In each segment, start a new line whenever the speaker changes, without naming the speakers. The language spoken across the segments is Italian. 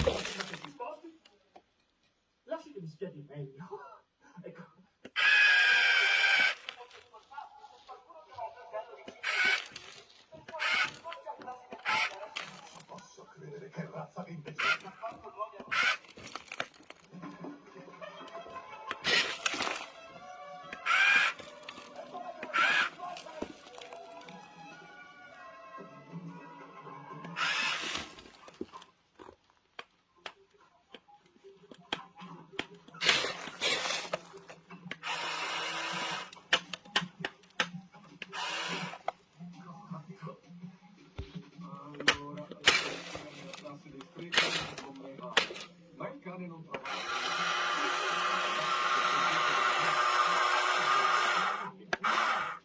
Prima che si sposti, lasci che mi spieghi meglio. Ecco. Non posso credere che razza di imbecille. Allora, la classe dei sprechi come va? Ma il cane non trova.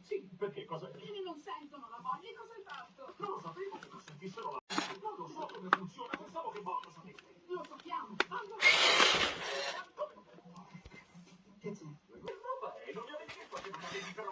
Sì, perché cosa?
I cani non sentono la voglia, cosa hai fatto?
Non lo sapevo che non sentissero la... Non lo so come funziona, pensavo che voi lo sapeste.
Lo sappiamo. Allora,
Che c'è? Che roba è? Non mi avevi detto che non avevi però...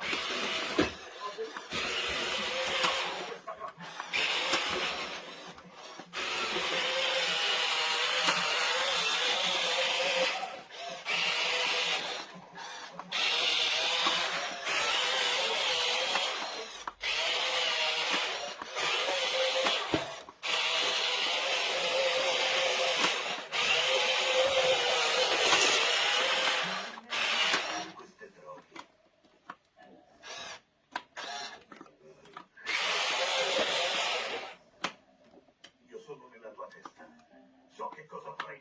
Queste droghe. Io sono nella tua testa. So che cosa farei.